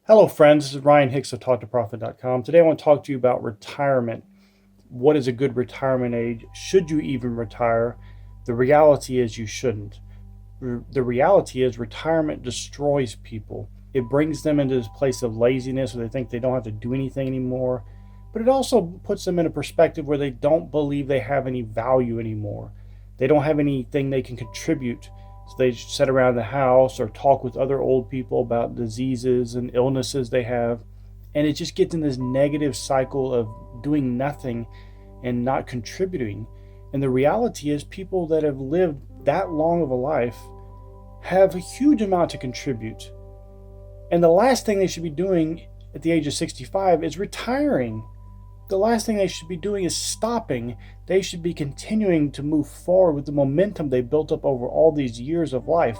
Hello, friends. This is Ryan Hicks of TaughtToProfit.com. Today, I want to talk to you about retirement. What is a good retirement age? Should you even retire? The reality is you shouldn't. The reality is retirement destroys people. It brings them into this place of laziness where they think they don't have to do anything anymore. But it also puts them in a perspective where they don't believe they have any value anymore. They don't have anything they can contribute. So they sit around the house or talk with other old people about diseases and illnesses they have. And it just gets in this negative cycle of doing nothing and not contributing. And the reality is, people that have lived that long of a life have a huge amount to contribute. And the last thing they should be doing at the age of 65 is retiring. The last thing they should be doing is stopping. They should be continuing to move forward with the momentum they built up over all these years of life,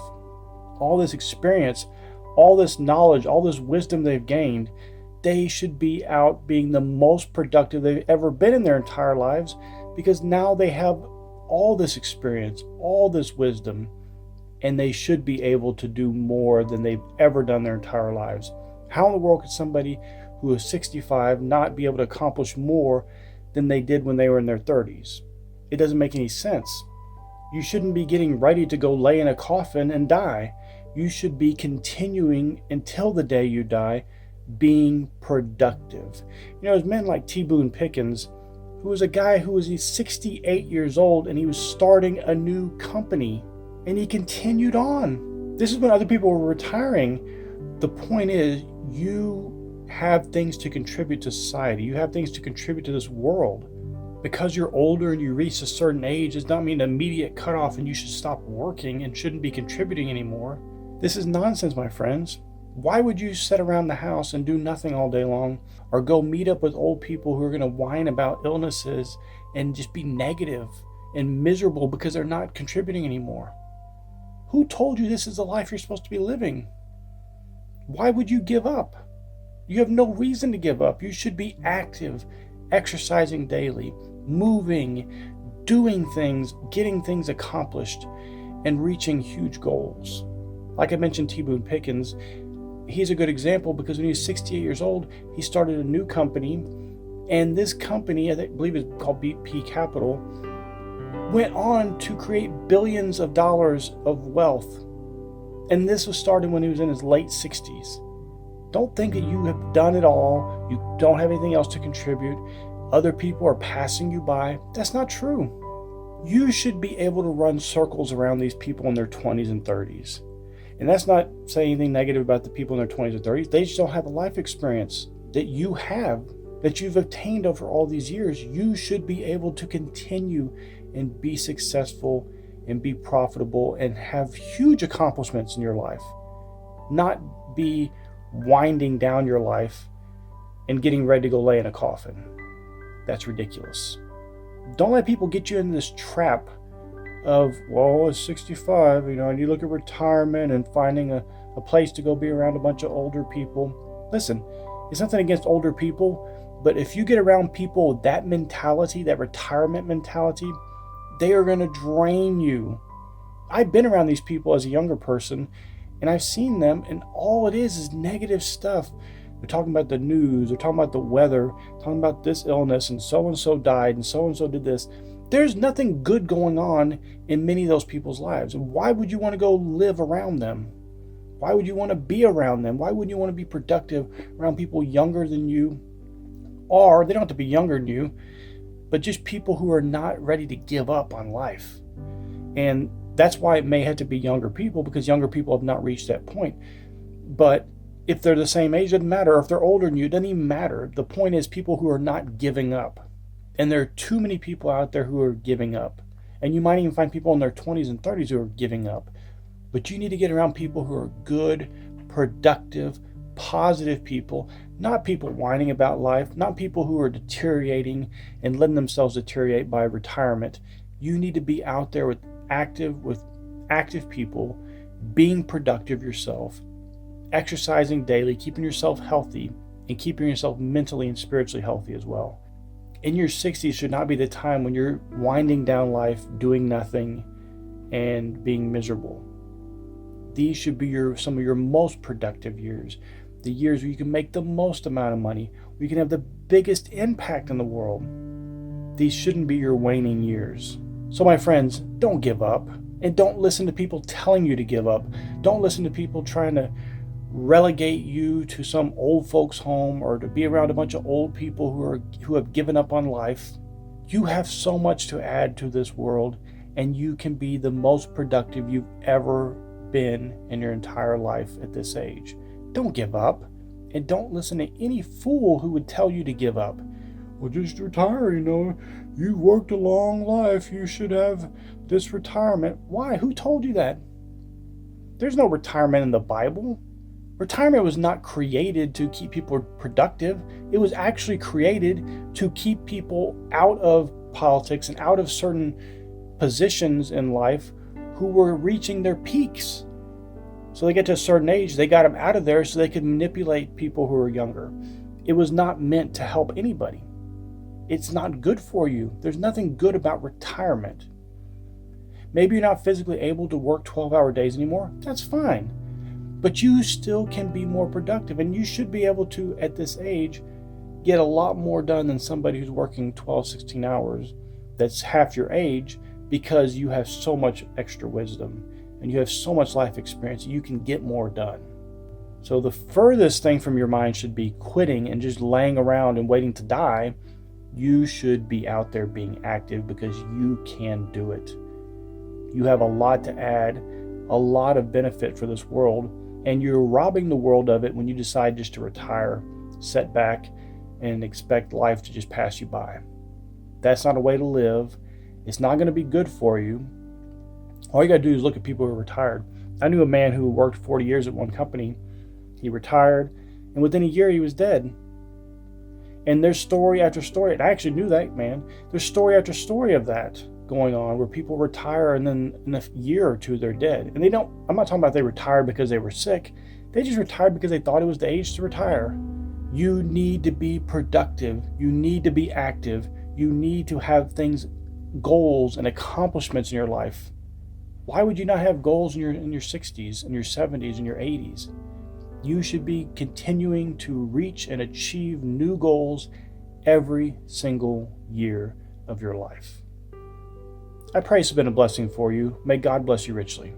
all this experience, all this knowledge, all this wisdom they've gained. They should be out being the most productive they've ever been in their entire lives, because now they have all this experience, all this wisdom, and they should be able to do more than they've ever done their entire lives. How in the world could somebody who is 65 not be able to accomplish more than they did when they were in their 30s? It doesn't make any sense. You shouldn't be getting ready to go lay in a coffin and die. You should be continuing until the day you die, being productive. There's men like T. Boone Pickens, who was a guy who was 68 years old, and he was starting a new company, and he continued on. This is when other people were retiring. The point is, you have things to contribute to society. You have things to contribute to this world. Because you're older and you reach a certain age does not mean an immediate cutoff and you should stop working and shouldn't be contributing anymore. This is nonsense, my friends. Why would you sit around the house and do nothing all day long, or go meet up with old people who are going to whine about illnesses and just be negative and miserable because they're not contributing anymore? Who told you this is the life you're supposed to be living? Why would you give up? You have no reason to give up. You should be active, exercising daily, moving, doing things, getting things accomplished, and reaching huge goals. Like I mentioned, T. Boone Pickens, he's a good example because when he was 68 years old, he started a new company. And this company, I believe it's called BP Capital, went on to create billions of dollars of wealth. And this was started when he was in his late 60s. Don't think that you have done it all. You don't have anything else to contribute. Other people are passing you by. That's not true. You should be able to run circles around these people in their 20s and 30s. And that's not saying anything negative about the people in their 20s and 30s. They just don't have the life experience that you have, that you've obtained over all these years. You should be able to continue and be successful and be profitable and have huge accomplishments in your life. Not be winding down your life and getting ready to go lay in a coffin. That's ridiculous. Don't let people get you into this trap of, well, it's 65, and you look at retirement and finding a place to go be around a bunch of older people. Listen, it's nothing against older people, but if you get around people with that mentality, that retirement mentality, they are going to drain you. I've been around these people as a younger person, and I've seen them, and all it is negative stuff. They're talking about the news, they're talking about the weather, talking about this illness, and so died, and so did this. There's nothing good going on in many of those people's lives. And why would you want to go live around them? Why would you want to be around them? Why wouldn't you want to be productive around people younger than you? Or, they don't have to be younger than you, but just people who are not ready to give up on life. And that's why it may have to be younger people, because younger people have not reached that point. But if they're the same age, it doesn't matter. Or if they're older than you, it doesn't even matter. The point is people who are not giving up. And there are too many people out there who are giving up. And you might even find people in their 20s and 30s who are giving up. But you need to get around people who are good, productive, positive people, not people whining about life, not people who are deteriorating and letting themselves deteriorate by retirement. You need to be out there with active people, being productive yourself, exercising daily, keeping yourself healthy, and keeping yourself mentally and spiritually healthy as well. In your 60s should not be the time when you're winding down life, doing nothing, and being miserable. These should be some of your most productive years. the years where you can make the most amount of money, where you can have the biggest impact in the world. These shouldn't be your waning years. So my friends, don't give up, and don't listen to people telling you to give up. Don't listen to people trying to relegate you to some old folks home or to be around a bunch of old people who have given up on life. You have so much to add to this world, and you can be the most productive you've ever been in your entire life at this age. Don't give up, and don't listen to any fool who would tell you to give up. Well, just retire, you've worked a long life, you should have this retirement. Why? Who told you that? There's no retirement in the Bible. Retirement was not created to keep people productive. It was actually created to keep people out of politics and out of certain positions in life who were reaching their peaks. So they get to a certain age, they got them out of there so they could manipulate people who are younger. It was not meant to help anybody. It's not good for you. There's nothing good about retirement. Maybe you're not physically able to work 12-hour days anymore. That's fine. But you still can be more productive, and you should be able to, at this age, get a lot more done than somebody who's working 12, 16 hours that's half your age, because you have so much extra wisdom and you have so much life experience. You can get more done. So the furthest thing from your mind should be quitting and just laying around and waiting to die. You should be out there being active, because you can do it. You have a lot to add, a lot of benefit for this world, and you're robbing the world of it when you decide just to retire, sit back, and expect life to just pass you by. That's not a way to live. It's not going to be good for you. All you got to do is look at people who are retired. I knew a man who worked 40 years at one company. He retired, and within a year he was dead. And there's story after story, and I actually knew that man. There's story after story of that going on, where people retire and then in a year or two they're dead. And I'm not talking about they retired because they were sick. They just retired because they thought it was the age to retire. You need to be productive. You need to be active. You need to have goals and accomplishments in your life. Why would you not have goals in your 60s, in your 70s, in your 80s? You should be continuing to reach and achieve new goals every single year of your life. I pray it's been a blessing for you. May God bless you richly.